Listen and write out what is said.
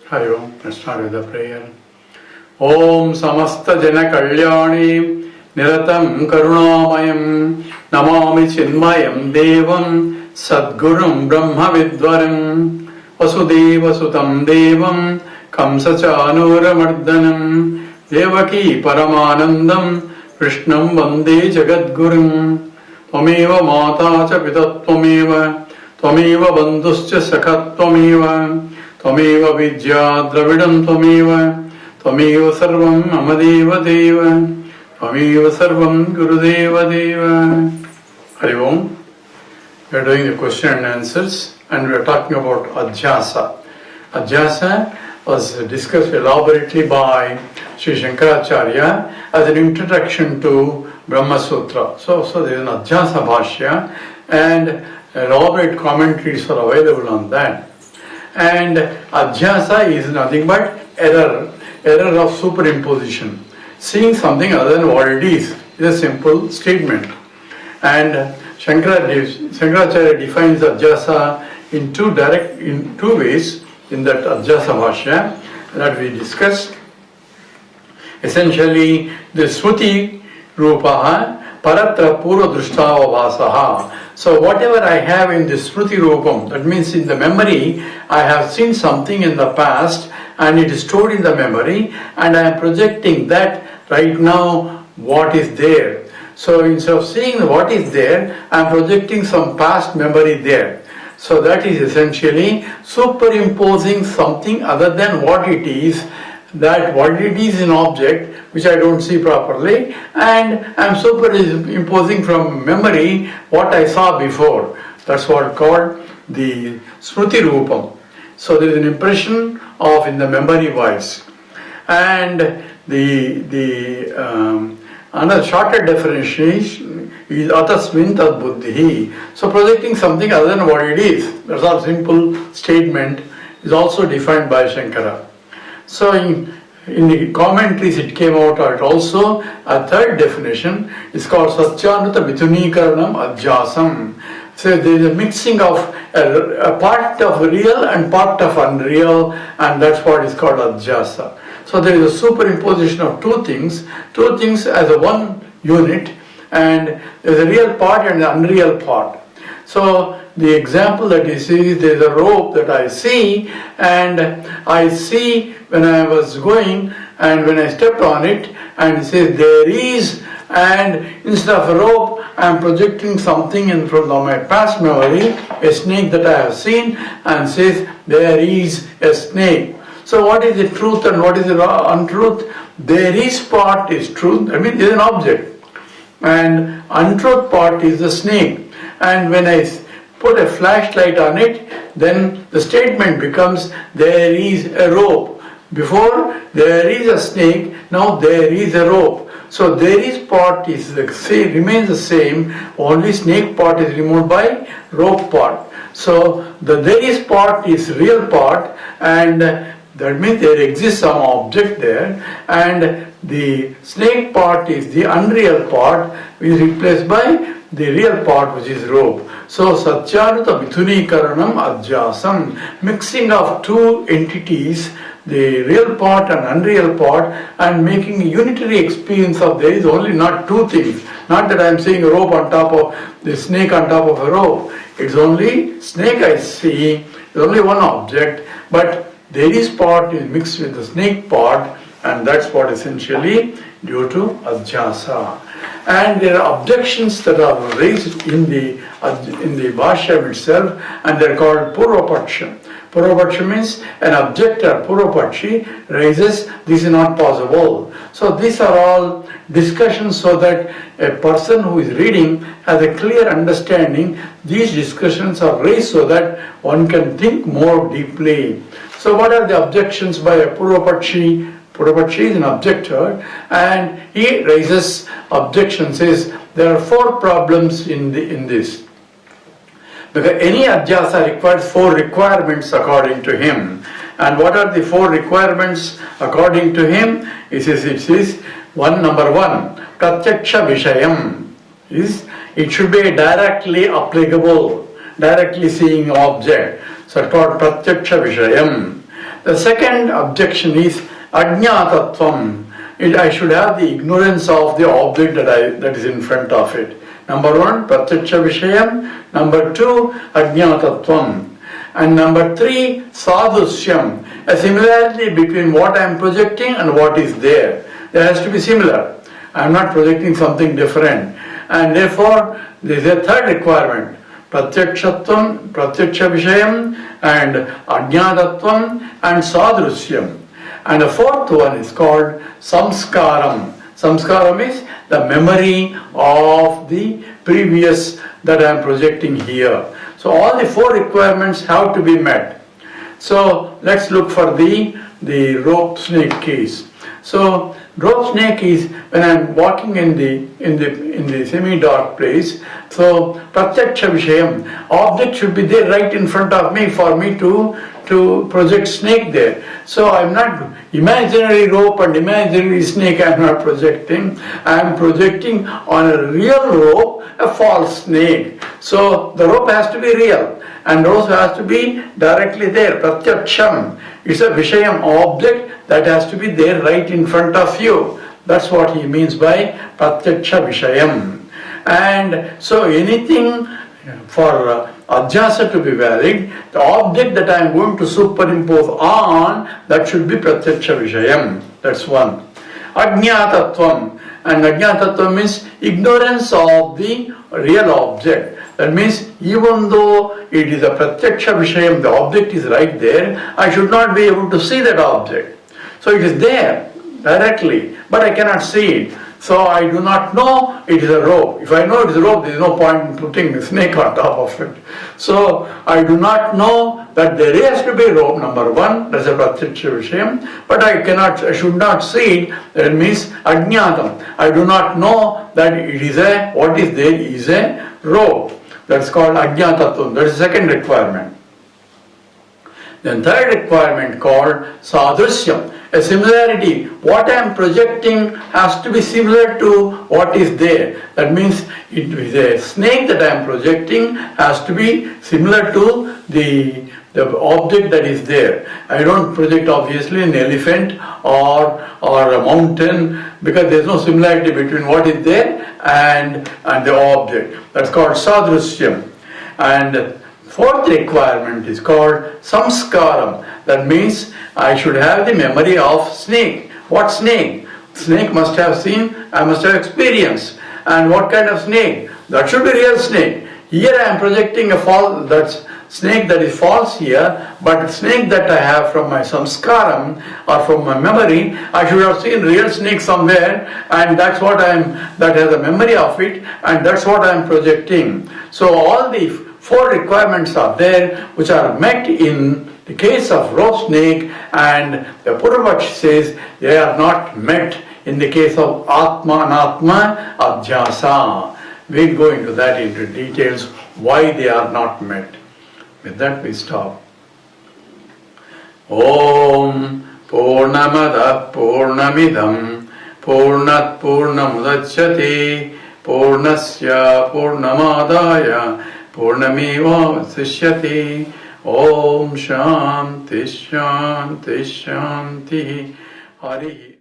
Hari Om. Let's start with the prayer. Om Samasta Jana Kalyani Niratam Karunamayam Namami Chinmayam Devam Sadgurum Brahma Vidvaram Vasudeva Sutam Devam Kamsachanura Mardanam Devaki Paramanandam Krishnam Vande Jagadgurum Tvameva Mata Cha Pitattvameva Tvameva Bandhuscha Sakattvameva Tvameva Vidya Dravidam Tvameva Tvameva Sarvam Amadeva Deva Tvameva Sarvam Gurudeva Deva. Hari Om. We are doing the question and answers and we are talking about Adhyasa. Adhyasa was discussed elaborately by Sri Shankaracharya as an introduction to Brahma Sutra. So there is an Adhyasa Bhashya and elaborate commentaries are available on that. And Adhyasa is nothing but error of superimposition. Seeing something other than what it is a simple statement. And Shankaracharya defines Adhyasa in two ways in that Adhyasa Bhashya that we discussed. Essentially, the Shruti Rupaha Paratra Purva Drishtava Vasaha. So whatever I have in the Shruti Rupam, that means in the memory, I have seen something in the past and it is stored in the memory and I am projecting that right now what is there. So instead of seeing what is there, I am projecting some past memory there. So that is essentially superimposing something other than what it is, that what it is an object which I don't see properly, and I am superimposing from memory what I saw before. That's what called the Smruti Rupam. So there is an impression of in the memory wise. And another shorter definition is Atasmin Tad Buddhi. So projecting something other than what it is. That's our simple statement is also defined by Shankara. So in the commentaries it came out also a third definition is called Satyanuta Mithunikaranam Adhyasam. So there is a mixing of a part of real and part of unreal, and that's what is called Adhyasa. So there is a superimposition of two things as a one unit, and there is a real part and an unreal part. So the example that you see is there is a rope that I see, and I see when I was going and when I stepped on it, and it says there is, and instead of a rope I am projecting something in front of my past memory, a snake that I have seen, and says there is a snake. So what is the truth and what is the untruth? There is part is truth, I mean there is an object, and untruth part is the snake. And when I put a flashlight on it, then the statement becomes there is a rope. Before there is a snake, now there is a rope. So there is part is the same, remains the same, only snake part is removed by rope part. So the there is part is real part, and that means there exists some object there, and the snake part is the unreal part, which is replaced by the real part, which is rope. So Satyanuta Mithunikaranam Adhyasam, mixing of two entities, the real part and unreal part, and making a unitary experience of there is only not two things. Not that I am seeing a rope on top of the snake on top of a rope. It's only snake I see, there's only one object, but there is part is mixed with the snake part, and that's what essentially due to Adhyasa. And there are objections that are raised in the Bhashya itself, and they are called Purvapaksha. Purvapaksha means an objector, Purvapakshi, raises this is not possible. So these are all discussions so that a person who is reading has a clear understanding. These discussions are raised so that one can think more deeply. So what are the objections by a Purvapakshi? Purvapakshi is an objector, and he raises objections, says there are four problems in this. Because any Adhyasa requires four requirements according to him. And what are the four requirements according to him? It says number one, Pratyaksha Vishayam. It should be directly applicable, directly seeing object. So it's called Pratyaksha Vishayam. The second objection is ajñātatvam. I should have the ignorance of the object that is in front of it. Number one, pratyaksha vishayam. Number two, ajñātatvam. And number three, sadhusyam. A similarity between what I am projecting and what is there. There has to be similar. I am not projecting something different. And therefore, there is a third requirement. Pratyakshatvam, pratyaksha vishayam, and ajñātatvam, and sadhusyam. And the fourth one is called samskaram. Samskaram is the memory of the previous that I am projecting here. So all the four requirements have to be met. So let's look for the rope snake case. So rope snake is when I am walking in the semi-dark place. So pratyaksha vishayam, object should be there right in front of me for me to project snake there. So I am not imaginary rope and imaginary snake I am not projecting. I am projecting on a real rope a false snake. So the rope has to be real and rope has to be directly there. Pratyaksham. It's a vishayam, object that has to be there right in front of you. That's what he means by pratyaksha vishayam. And so anything for adhyasa to be valid, the object that I am going to superimpose on, that should be pratyaksha vishayam. That's one. Ajñātatvam. And ajñātatvam means ignorance of the real object. That means even though it is a pratyaksha vishayam, the object is right there, I should not be able to see that object. So it is there directly, but I cannot see it. So I do not know it is a rope. If I know it is a rope, there is no point in putting a snake on top of it. So I do not know that there has to be a rope, number one, that's a pratyaksha vishayam, but I should not see it. That means ajñātam. I do not know that it is what is there is a rope. That's called ajñātatvam. That is the second requirement. Then third requirement called sadhusyam. A similarity. What I am projecting has to be similar to what is there. That means it is a snake that I am projecting has to be similar to the object that is there. I don't project obviously an elephant or a mountain because there is no similarity between what is there and the object. That's called sadhusyam. And fourth requirement is called samskaram. That means I should have the memory of snake. What snake? Snake must have seen, I must have experienced. And what kind of snake? That should be real snake. Here I am projecting a false, that's snake that is false here, but snake that I have from my samskaram or from my memory, I should have seen real snake somewhere, and that's what that has a memory of it, and that's what I am projecting. So all the four requirements are there which are met in the case of rope snake, and the Purvapakshi says they are not met in the case of Atma Anatma Adhyasa. We'll go into that into details why they are not met. With that we stop. Om Purnamada Purnamidam Purnat Purnamudachyate Purnasya Purnamadaya Purnameva Sishyate. Om Shanti Shanti Shanti Hari